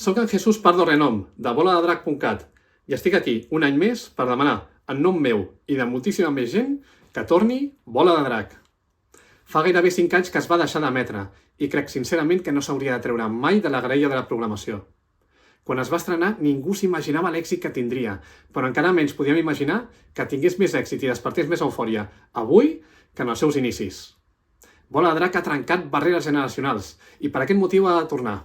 Soc en Jesús Pardo Renom, de voladadrac.cat, i estic aquí un any més per demanar, en nom meu i de moltíssima més gent, que torni Bola de Drac. Fa gairebé 5 anys que es va deixar d'emetre i crec sincerament que no s'hauria de treure mai de la graella de la programació. Quan es va estrenar, ningú s'imaginava l'èxit que tindria, però encara menys podíem imaginar que tingués més èxit i despertés més eufòria avui que en els seus inicis. Bola de Drac ha trencat barreres generacionals i per aquest motiu ha de tornar.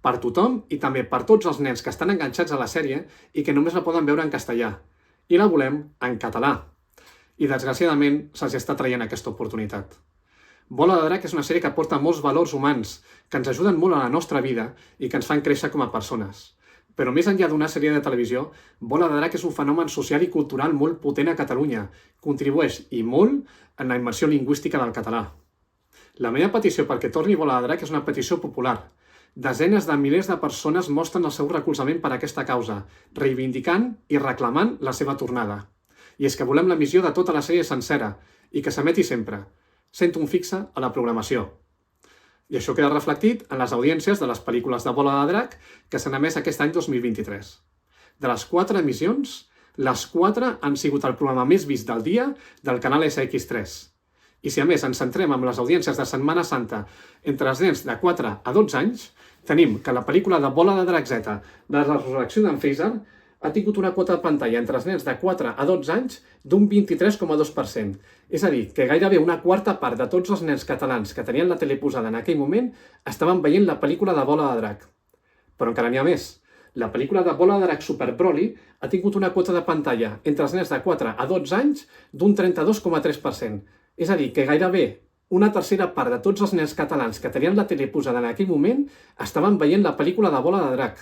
Per tothom i també per tots els nens que estan enganxats a la sèrie i que només la poden veure en castellà. I la volem en català. I desgraciadament se'ls està traient aquesta oportunitat. Bola de Drac és una sèrie que aporta molts valors humans, que ens ajuden molt a la nostra vida i que ens fan créixer com a persones. Però més enllà d'una sèrie de televisió, Bola de Drac és un fenomen social i cultural molt potent a Catalunya. Contribueix i molt en la immersió lingüística del català. La meva petició perquè torni Bola de Drac és una petició popular. Desenes de milers de persones mostren el seu recolzament per a aquesta causa, reivindicant i reclamant la seva tornada. I és que volem l'emissió de tota la sèrie sencera i que s'emeti sempre, sent un fixe a la programació. I això queda reflectit en les audiències de les pel·lícules de Bola de Drac que s'han emès aquest any 2023. De les 4 emissions, les 4 han sigut el programa més vist del dia del canal SX3. I si a més ens centrem en les audiències de Setmana Santa entre els nens de 4 a 12 anys, tenim que la pel·lícula de Bola de Drac Z, de la resurrecció d'en Freezer, ha tingut una quota de pantalla entre els nens de 4 a 12 anys d'un 23,2%. És a dir, que gairebé una quarta part de tots els nens catalans que tenien la tele posada en aquell moment estaven veient la pel·lícula de Bola de Drac. Però encara n'hi ha més. La pel·lícula de Bola de Drac Super Broly ha tingut una quota de pantalla entre els nens de 4 a 12 anys d'un 32,3%. És a dir, que gairebé una tercera part de tots els nens catalans que tenien la tele posada en aquell moment estaven veient la pel·lícula de Bola de Drac.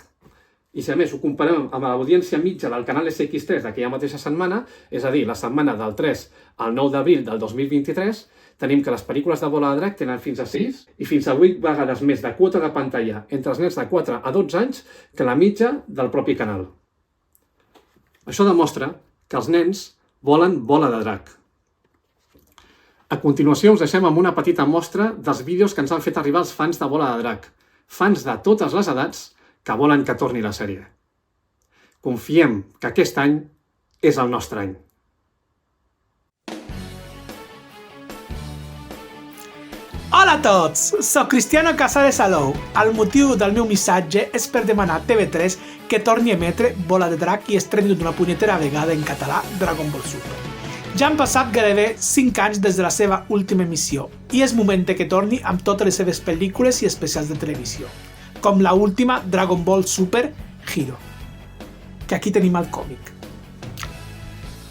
I si a més ho comparem amb l'audiència mitja del canal SX3 d'aquella mateixa setmana, és a dir, la setmana del 3 al 9 d'abril del 2023, tenim que les pel·lícules de Bola de Drac tenen fins a 6 i fins a 8 vegades més de quota de pantalla entre els nens de 4 a 12 anys que la mitja del propi canal. Això demostra que els nens volen Bola de Drac. A continuació us deixem amb una petita mostra dels vídeos que ens han fet arribar els fans de Bola de Drac, fans de totes les edats que volen que torni la sèrie. Confiem que aquest any és el nostre any. Hola a tots! Soc Cristiano Casares Salou. El motiu del meu missatge és per demanar a TV3 que torni a emetre Bola de Drac i estreni d'una punyetera vegada en català Dragon Ball Super. Ja han passat gairebé 5 anys des de la seva última emissió i és moment que torni amb totes les seves pel·lícules i especials de televisió, com la última Dragon Ball Super Hero, que aquí tenim el còmic.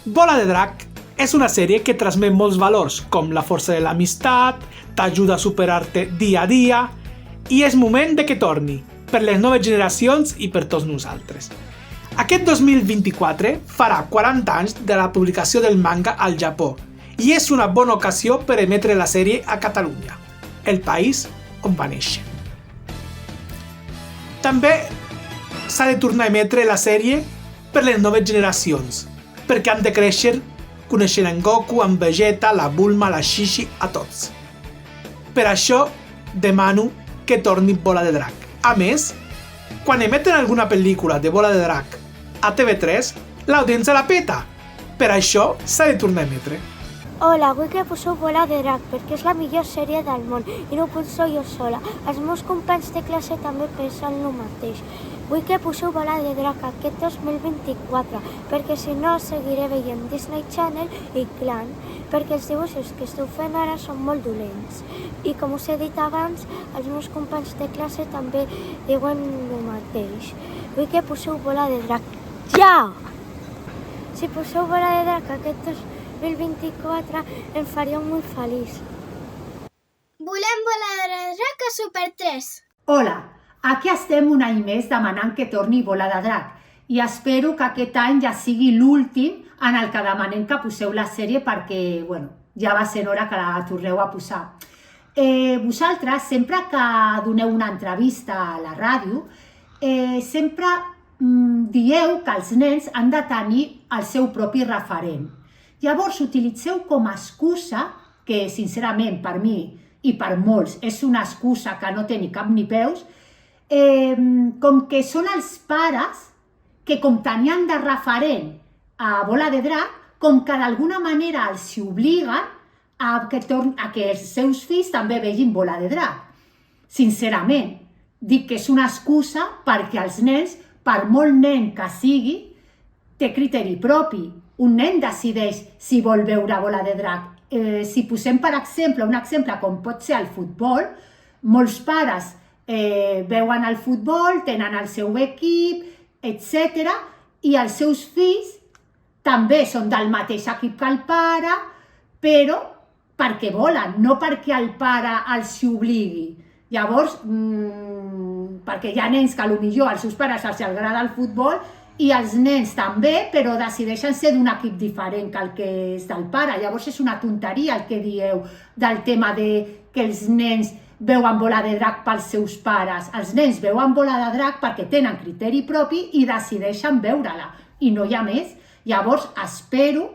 Bola de Drac és una sèrie que transmet molts valors, com la força de l'amistat, t'ajuda a superar-te dia a dia, i és moment de que torni, per les noves generacions i per tots nosaltres. Aquest 2024 farà 40 anys de la publicació del manga al Japó i és una bona ocasió per emetre la sèrie a Catalunya, el país on va néixer. També s'ha de tornar a emetre la sèrie per les noves generacions, perquè han de créixer coneixent en Goku, en Vegeta, la Bulma, la Shishi, a tots. Per això demano que torni Bola de Drac. A més, quan emeten alguna pel·lícula de Bola de Drac a TV3, l'audiència la peta. Per això s'ha de tornar a emetre. Hola, vull que poseu Bola de Drac perquè és la millor sèrie del món i no ho penso jo sola. Els meus companys de classe també pensen el mateix. Vull que poseu Bola de Drac aquest 2024 perquè si no seguiré veient Disney Channel i Clan perquè els dibuixos que esteu fent ara són molt dolents. I com us he dit abans, els meus companys de classe també diuen el mateix. Vull que poseu Bola de Drac. Ja! Si poseu Bola de Drac aquest 2024 em faríeu molt feliç. Volem Bola de Drac a Super 3. Hola, aquí estem un any més demanant que torni Bola de Drac i espero que aquest any ja sigui l'últim en el que demanem que poseu la sèrie perquè, ja va ser hora que la torneu a posar. Vosaltres, sempre que doneu una entrevista a la ràdio, sempre dieu que els nens han de tenir el seu propi referent. Llavors utilitzeu com a excusa, que sincerament per mi i per molts és una excusa que no té ni cap ni peus, com que són els pares que com tenien de referent a Bola de Drac, com que d'alguna manera els obliguen a que els seus fills també vegin Bola de Drac. Sincerament, dic que és una excusa perquè els nens, per molt nen que sigui, té criteri propi. Un nen decideix si vol veure Bola de Drac. Si posem, per exemple, un exemple com pot ser el futbol, molts pares veuen el futbol, tenen el seu equip, etc. I els seus fills també són del mateix equip que el pare, però perquè volen, no perquè el pare els obligui. Llavors, perquè hi ha nens que potser als seus pares els agrada el futbol i els nens també, però decideixen ser d'un equip diferent que el que és del pare. Llavors és una tonteria el que dieu del tema de que els nens veuen Bola de Drac pels seus pares. Els nens veuen Bola de Drac perquè tenen criteri propi i decideixen veure-la. I no hi ha més. Llavors espero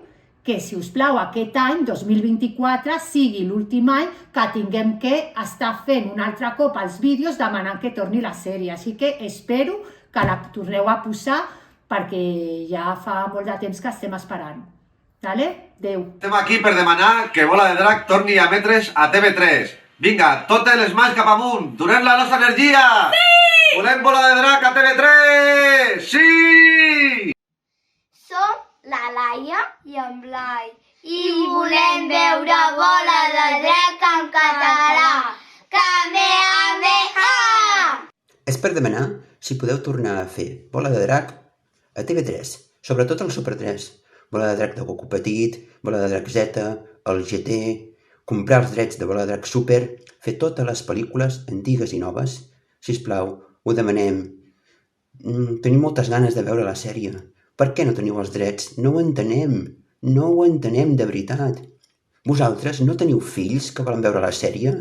que, si us plau, aquest any, 2024, sigui l'últim any que tinguem que estar fent un altre cop els vídeos demanant que torni la sèrie. Així que espero que la torneu a posar perquè ja fa molt de temps que estem esperant. Vale? Adéu. Estem aquí per demanar que Bola de Drac torni a emetre's a TV3. Vinga, totes les mans cap amunt, donem la nostra energia! Sí! Volem Bola de Drac a TV3! Sí! Som la Laia i en Blai i volem veure Bola de Drac en català. Kamehameha! És per demanar si podeu tornar a fer Bola de Drac a TV3, sobretot al Super 3. Bola de Drac de Goku Petit, Bola de Drac Z, el GT, comprar els drets de Bola de Drac Super, fer totes les pel·lícules antigues i noves. Sisplau, ho demanem. Tenim moltes ganes de veure la sèrie. Per què no teniu els drets? No ho entenem. No ho entenem, de veritat. Vosaltres no teniu fills que volen veure la sèrie?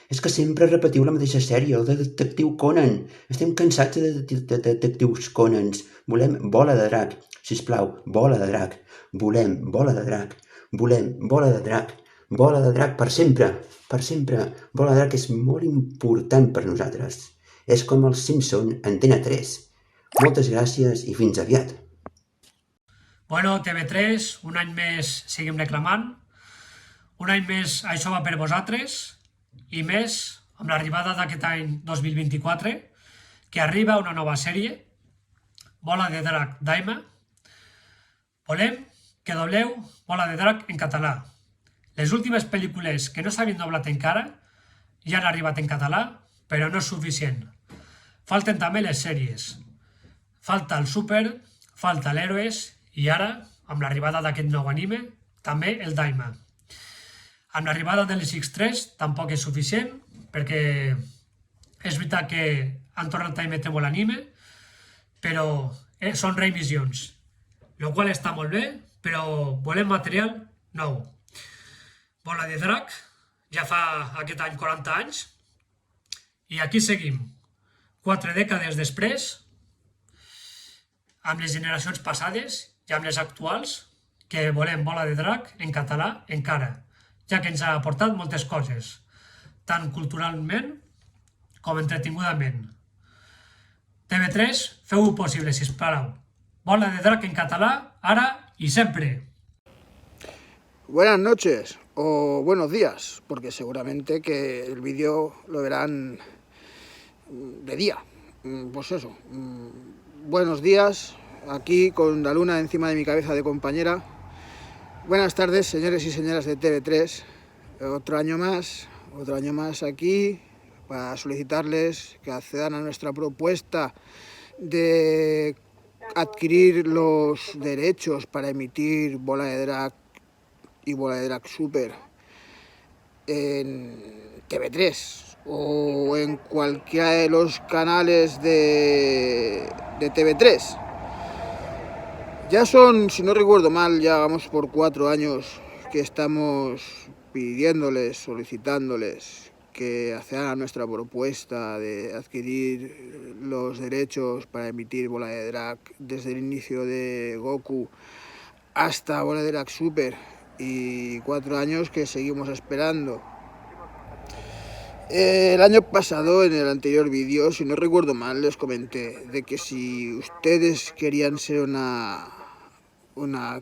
És que sempre repetiu la mateixa sèrie, el de Detectiu Conan. Estem cansats de detectius Conans. Volem Bola de Drac. Sisplau, Bola de Drac. Volem Bola de Drac. Volem Bola de Drac. Bola de Drac per sempre. Per sempre. Bola de Drac és molt important per nosaltres. És com el Simpson Antena 3. Moltes gràcies i fins aviat. Bueno, TV3, un any més seguim reclamant. Un any més això va per vosaltres. I més amb l'arribada d'aquest any 2024, que arriba una nova sèrie, Bola de Drac Daima. Volem que dobleu Bola de Drac en català. Les últimes pel·lícules que no s'havien doblat encara ja han arribat en català, però no és suficient. Falten també les sèries. Falta el Super, falta l'Héroes i ara, amb l'arribada d'aquest nou anime, també el Daima. Amb l'arribada de les X3 tampoc és suficient, perquè és veritat que han tornat a emetre molt anime, però són revisions, el qual està molt bé, però volem material nou. Bola de Drac ja fa aquest any 40 anys i aquí seguim, 4 dècades després, amb les generacions passades i amb les actuals, que volem Bola de Drac en català encara, ja que ens ha aportat moltes coses, tant culturalment com entretingudament. TV3, feu-ho possible, sisplau. Bola de Drac en català, ara i sempre. Buenas noches o buenos días, porque seguramente que el vídeo lo verán de día. Pues eso, buenos días, aquí con la luna encima de mi cabeza de compañera. Buenas tardes, señores y señoras de TV3. Otro año más aquí para solicitarles que accedan a nuestra propuesta de adquirir los derechos para emitir Bola de Drac y Bola de Drac Super en TV3 o en cualquiera de los canales de TV3. Ya son, si no recuerdo mal, ya vamos por 4 años que estamos pidiéndoles, solicitándoles que accedan a nuestra propuesta de adquirir los derechos para emitir Bola de Drac desde el inicio de Goku hasta Bola de Drac Super, y 4 años que seguimos esperando. El año pasado, en el anterior vídeo, si no recuerdo mal, les comenté de que si ustedes querían ser una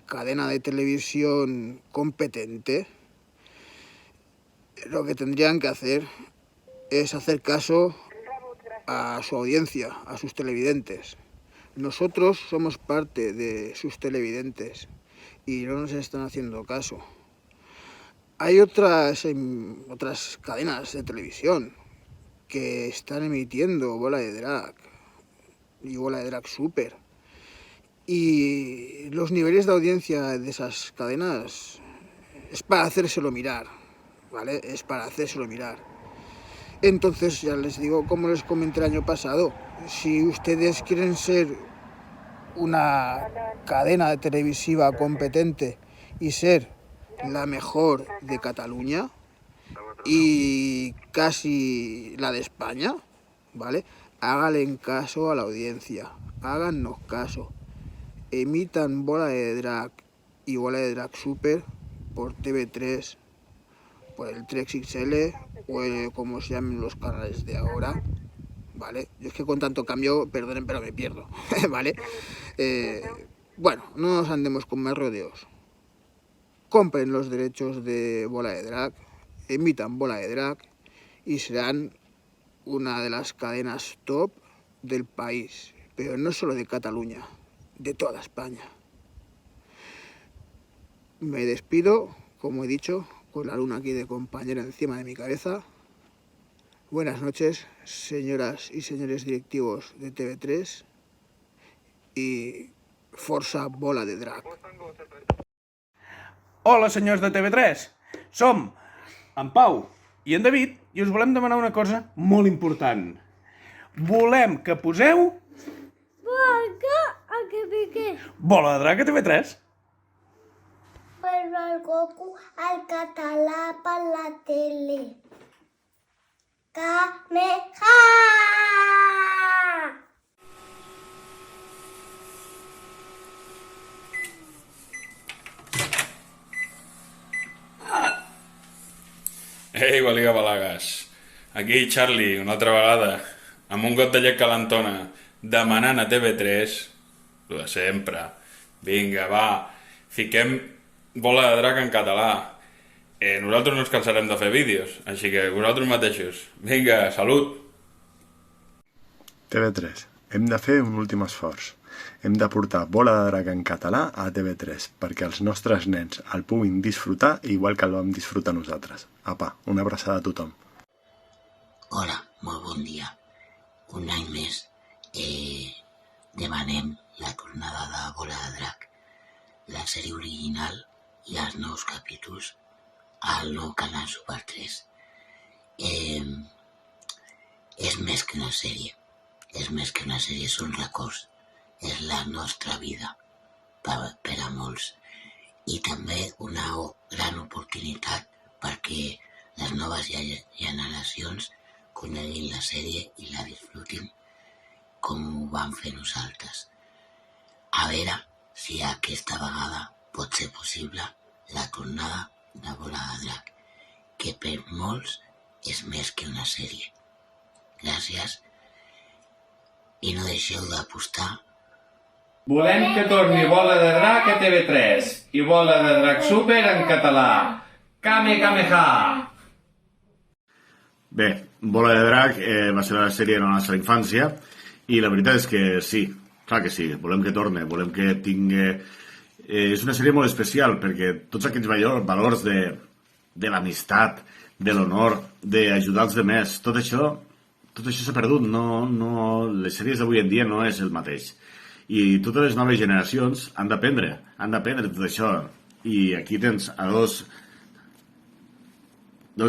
cadena de televisión competente, lo que tendrían que hacer es hacer caso a su audiencia, a sus televidentes. Nosotros somos parte de sus televidentes y no nos están haciendo caso. Hay otras cadenas de televisión que están emitiendo Bola de Drag y Bola de Drag Super. Y los niveles de audiencia de esas cadenas es para hacérselo mirar, ¿vale? Es para hacérselo mirar. Entonces, ya les digo, como les comenté el año pasado, si ustedes quieren ser una cadena televisiva competente y ser la mejor de Cataluña y casi la de España, ¿vale? Háganle caso a la audiencia, háganos caso. Emitan Bola de Drag y Bola de Drag Super por TV3, por el 3XL o como se llamen los canales de ahora, ¿vale? Yo es que con tanto cambio, perdonen, pero me pierdo, ¿vale? Bueno, no nos andemos con más rodeos. Compren los derechos de Bola de Drag, emitan Bola de Drag y serán una de las cadenas top del país, pero no solo de Cataluña, de toda España. Me despido, como he dicho, con la luna aquí de compañera encima de mi cabeza. Buenas noches, señoras y señores directivos de TV3 y força Bola de Drag. Hola, senyors de TV3. Som en Pau i en David i us volem demanar una cosa molt important. Volem que poseu Bola de Drac a TV3. Però el Goku al català per la tele. Kameha! Ei, Baliga Balagues. Aquí Charlie, una altra vegada, amb un got de llet calentona, demanant a TV3, lo de sempre. Vinga, va, fiquem Bola de Drac en català. Nosaltres no ens cansarem de fer vídeos, així que vosaltres mateixos. Vinga, salut! TV3, hem de fer un últim esforç. Hem de portar Bola de Drac en català a TV3 perquè els nostres nens el puguin disfrutar igual que el vam disfrutar nosaltres. Apa, una abraçada a tothom. Hola, molt bon dia. Un any més demanem la tornada de Bola de Drac, la sèrie original i els nous capítols al nou canal Super 3. És més que una sèrie. És més que una sèrie, són records. És la nostra vida per a molts. I també una gran oportunitat perquè les noves generacions coneguin la sèrie i la disfrutin com ho vam fer nosaltres. A veure si aquesta vegada pot ser possible la tornada de Bola de Drac, que per molts és més que una sèrie. Gràcies i no deixeu d'apostar. Volem que torni Bola de Drac a TV3 i Bola de Drac Super en català. Kamehameha! Bé, Bola de Drac va ser una sèrie de la nostra infància i la veritat és que sí, clar que sí, volem que torni, volem que tingui... És una sèrie molt especial perquè tots aquests valors de l'amistat, de l'honor, d'ajudar els demés, tot això s'ha perdut. Les sèries d'avui en dia no és el mateix. I totes les noves generacions han d'aprendre tot això. I aquí tens a dos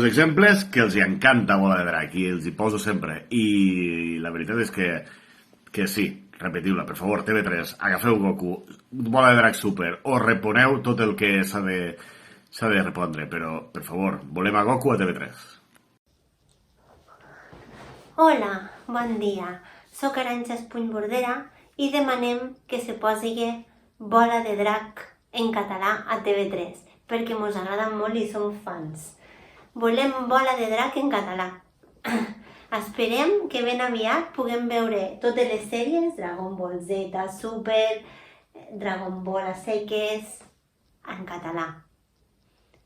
exemples que els encanta Bola de Drac i els hi poso sempre. I la veritat és que sí, repetiu-la, per favor, TV3, agafeu Goku, Bola de Drac Super, o reponeu tot el que s'ha de repondre, però, per favor, volem a Goku a TV3. Hola, bon dia. Soc Arantxa Espunybordera i demanem que se posi Bola de Drac en català a TV3, perquè mos agrada molt i som fans. Volem Bola de Drac en català. Esperem que ben aviat puguem veure totes les sèries, Dragon Ball Z, Super, Dragon Ball a seques, en català.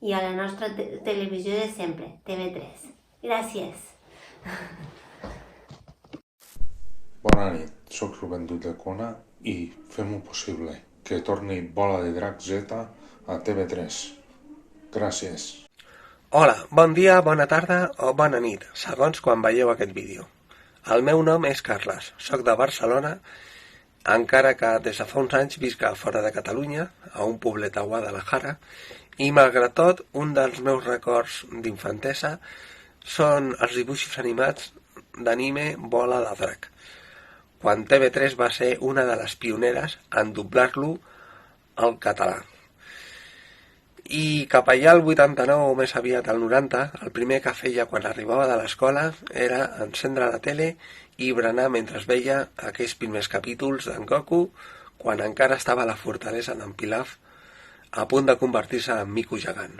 I a la nostra televisió de sempre, TV3. Gràcies. Bona nit, soc Rubén Dutlecona i fem-ho possible que torni Bola de Drac Z a TV3. Gràcies. Hola, bon dia, bona tarda o bona nit, segons quan veieu aquest vídeo. El meu nom és Carles, soc de Barcelona, encara que des de fa uns anys visc fora de Catalunya, a un poblet a Guadalajara, i malgrat tot, un dels meus records d'infantesa són els dibuixos animats d'anime Bola de Drac, quan TV3 va ser una de les pioneres en doblar-lo al català. I cap allà al 89 o més aviat al 90, el primer que feia quan arribava de l'escola era encendre la tele i berenar mentre veia aquells primers capítols d'en Goku quan encara estava a la fortalesa d'en Pilaf a punt de convertir-se en mico gegant.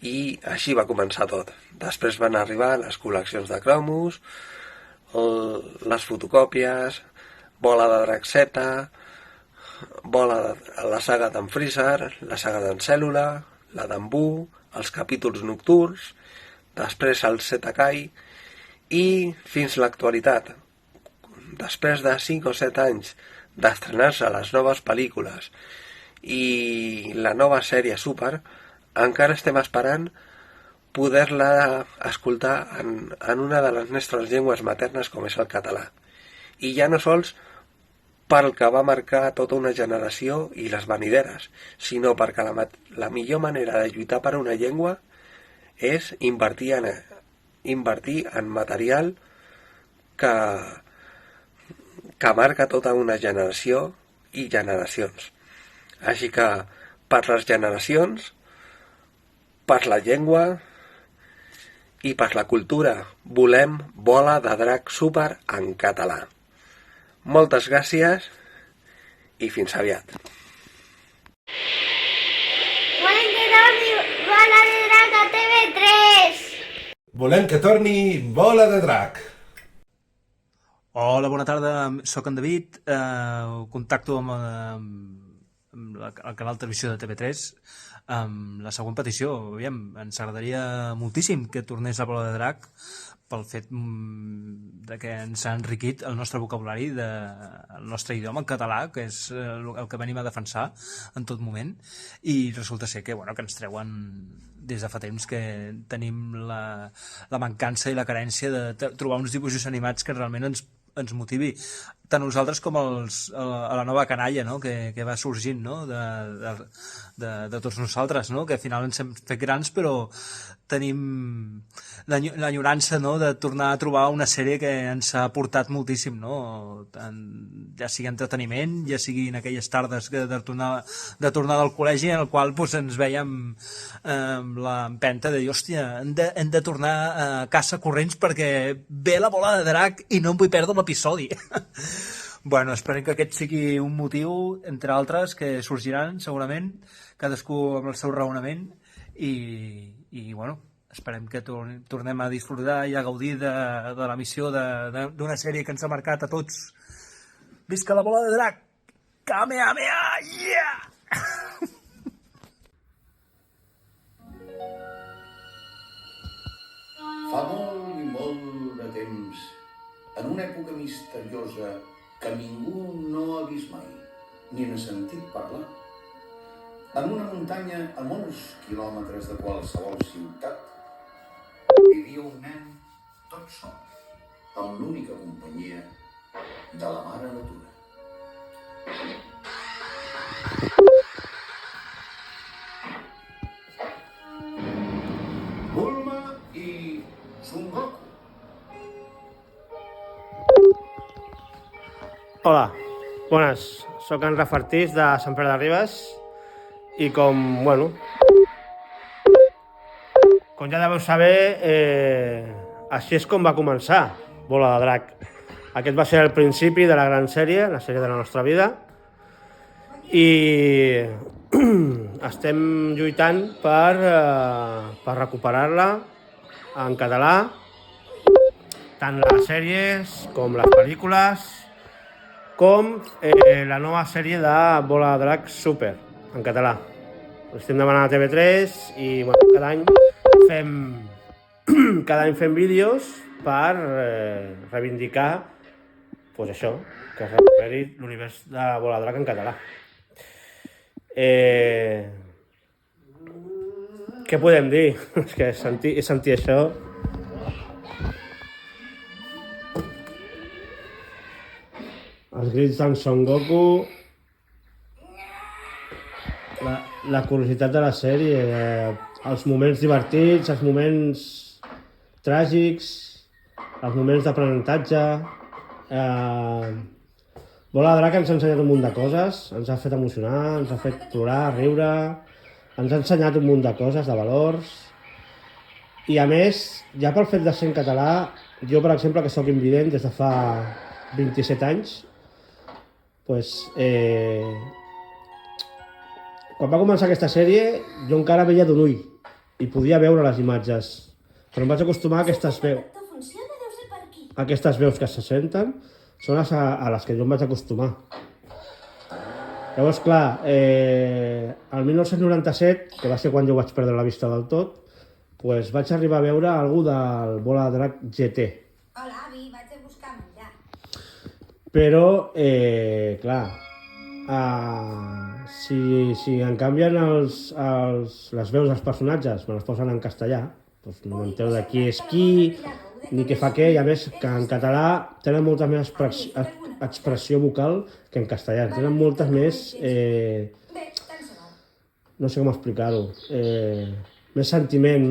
I així va començar tot. Després van arribar les col·leccions de cromos, les fotocòpies, Bola de Drac Z, la saga d'en Freezer, la saga d'en Cèl·lula, la d'en Buu, els capítols nocturns, després el Z-Kai i fins l'actualitat. Després de 5 o 7 anys d'estrenar-se les noves pel·lícules i la nova sèrie Super, encara estem esperant poder-la escoltar en una de les nostres llengües maternes com és el català. I ja no sols pel que va marcar tota una generació i les venideres, sinó perquè la millor manera de lluitar per una llengua és invertir en material que marca tota una generació i generacions. Així que per les generacions, per la llengua i per la cultura volem Bola de Drac Super en català. Moltes gràcies i fins aviat. Volem que torni Bola de Drac a TV3! Volem que torni Bola de Drac. Hola, bona tarda, sóc en David, contacto amb el canal Televisió de TV3 amb la següent petició. Aviam, ens agradaria moltíssim que tornés la Bola de Drac pel fet de que ens ha enriquit el nostre vocabulari, el nostre idioma en català, que és el que venim a defensar en tot moment, i resulta ser que ens treuen des de fa temps que tenim la mancança i la carència de trobar uns dibuixos animats que realment ens motivi tant a nosaltres com a la nova canalla, no? que va sorgint, no? de tots nosaltres, no? que al final ens hem fet grans però tenim l'enyorança, no? de tornar a trobar una sèrie que ens ha aportat moltíssim, no? Ja sigui entreteniment, ja sigui en aquelles tardes de tornar del col·legi en el qual ens vèiem amb l'empenta de dir, hòstia, hem de tornar a casa corrents perquè ve la Bola de Drac i no em vull perdre l'episodi. Bueno, esperem que aquest sigui un motiu, entre altres, que sorgiran segurament, cadascú amb el seu raonament, i bueno, esperem que tornem a disfrutar i a gaudir de l'emissió d'una sèrie que ens ha marcat a tots. Visca la Bola de Drac! Kamehameha! Yeah! Fa molt i molt de temps, en una època misteriosa que ningú no ha vist mai, ni n'ha sentit parlar, en una muntanya a molts quilòmetres de qualsevol ciutat, vivia un nen tot sol, amb l'única companyia de la mare natura. Bulma i Son Goku. Hola, bones. Soc en Rafa Artís de Sant Pere de Ribes i com ja deveu saber, així és com va començar Bola de Drac. Aquest va ser el principi de la gran sèrie, la sèrie de la nostra vida, i estem lluitant per recuperar-la en català, tant les sèries com les pel·lícules, com la nova sèrie de Bola de Drac Super, en català. Estem demanant a TV3 i bueno, cada any fem vídeos per reivindicar pues això, que es recuperi l'univers de Bola de Drac en català. Què podem dir? És que sentir això... Els grits d'en Son Goku, la curiositat de la sèrie, els moments divertits, els moments tràgics, els moments d'aprenentatge... Bola de Drac ens ha ensenyat un munt de coses, ens ha fet emocionar, ens ha fet plorar, riure, ens ha ensenyat un munt de coses, de valors, i a més, ja pel fet de ser en català, jo per exemple que soc invident des de fa 27 anys, pues, quan va començar aquesta sèrie jo encara veia d'un ull i podia veure les imatges, però em vaig acostumar a aquestes veus que se senten, són a les que jo em vaig acostumar. Llavors, clar, el 1997, que va ser quan jo vaig perdre la vista del tot, pues vaig arribar a veure algú del Bola de Drac GT. Hola, avi, vaig a buscar menjar. Però, clar, si en canvien les veus dels personatges, me les posen en castellà, doncs no m'entero de qui és qui, ni què fa què, i a més que en català tenen molta més expressió vocal que en castellà, tenen moltes més, no sé com explicar-ho, més sentiment,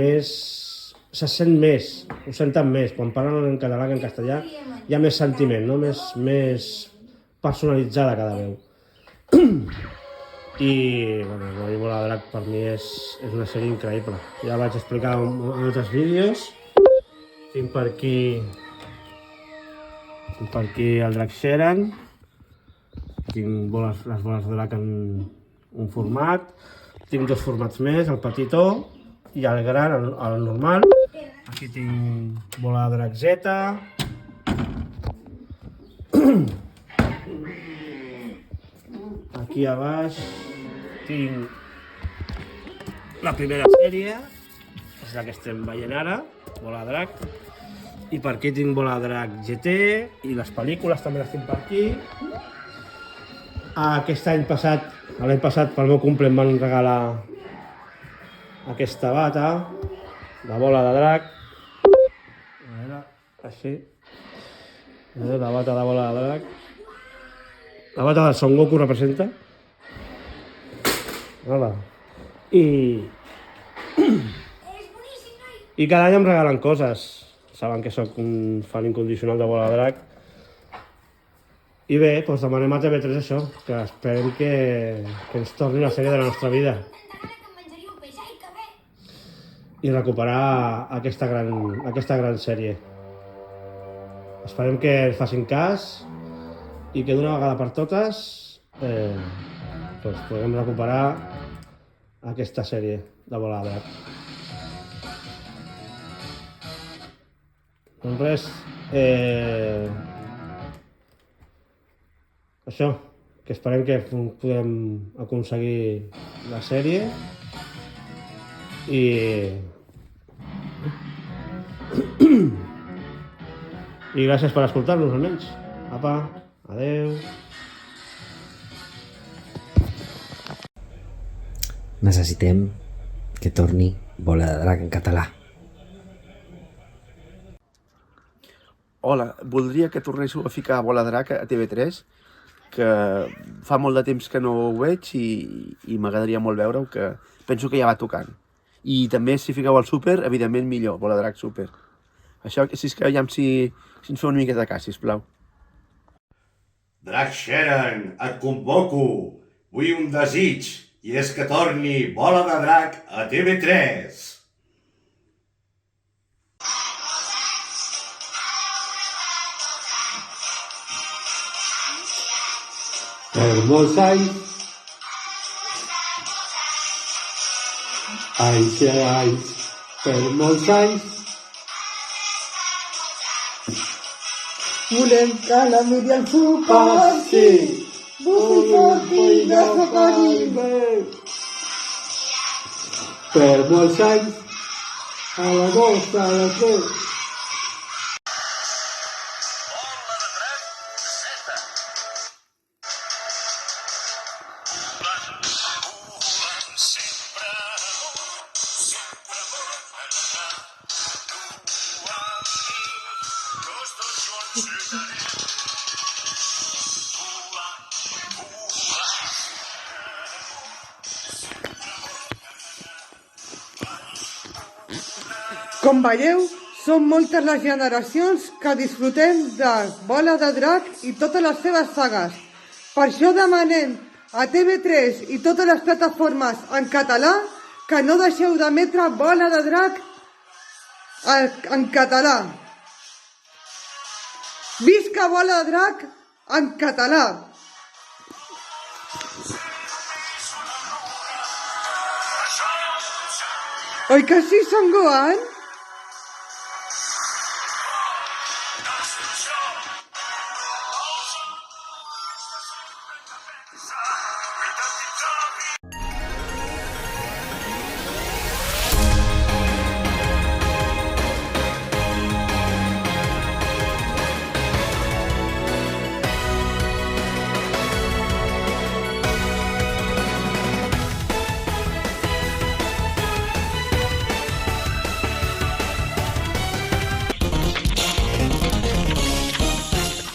se sent més, ho senten més, quan parlen en català que en castellà hi ha més sentiment, no? Més personalitzada cada veu. I, bueno, Bola de Drac per mi és una sèrie increïble. Ja vaig explicar en altres vídeos. Tinc per aquí el Drac Xeran. Tinc les boles de drac en un format. Tinc dos formats més, el petitó i el gran, el normal. Aquí tinc Bola de Drac Z. Aquí a baix tinc la primera sèrie, que és la que estem veient ara, Bola de Drac. I per aquí tinc Bola de Drac GT i les pel·lícules també les tinc per aquí. L'any passat, pel meu cumple, em van regalar aquesta bata de Bola de Drac. A veure, així. La bata de Bola de Drac. La bata del Son Goku representa. Hola. I cada any em regalen coses. Saben que sóc un fan incondicional de Bola de Drac. I bé, doncs demanem a TV3 això, que esperem que ens torni la sèrie de la nostra vida. I recuperar aquesta gran sèrie. Esperem que ens facin cas i que d'una vegada per totes doncs puguem recuperar aquesta sèrie de Bola de Drac. Doncs res, això, que esperem que puguem aconseguir la sèrie i gràcies per escoltar-nos almenys. Apa, adeu. Necessitem que torni Bola de Drac en català. Hola, voldria que tornéssiu a ficar Bola de Drac a TV3, que fa molt de temps que no ho veig i m'agradaria molt veure-ho, que penso que ja va tocant. I també si fiqueu al Super, evidentment millor, Bola de Drac Super. Això, si és que aviam si ens feu una miqueta de cas, sisplau. Drac Xeran, et convoco. Vull un desig, i és que torni Bola de Drac a TV3. Per molts anys, per molts anys, volem que la Míriam s'ho passi. Bufi forti de s'acanime. Per molts anys, a la 2, a la 3. Com veieu, són moltes les generacions que disfrutem de Bola de Drac i totes les seves sagues. Per això demanem a TV3 i totes les plataformes en català que no deixeu d'emetre Bola de Drac en català. Visca Bola de Drac en català! Oi que sí, Son Gohan?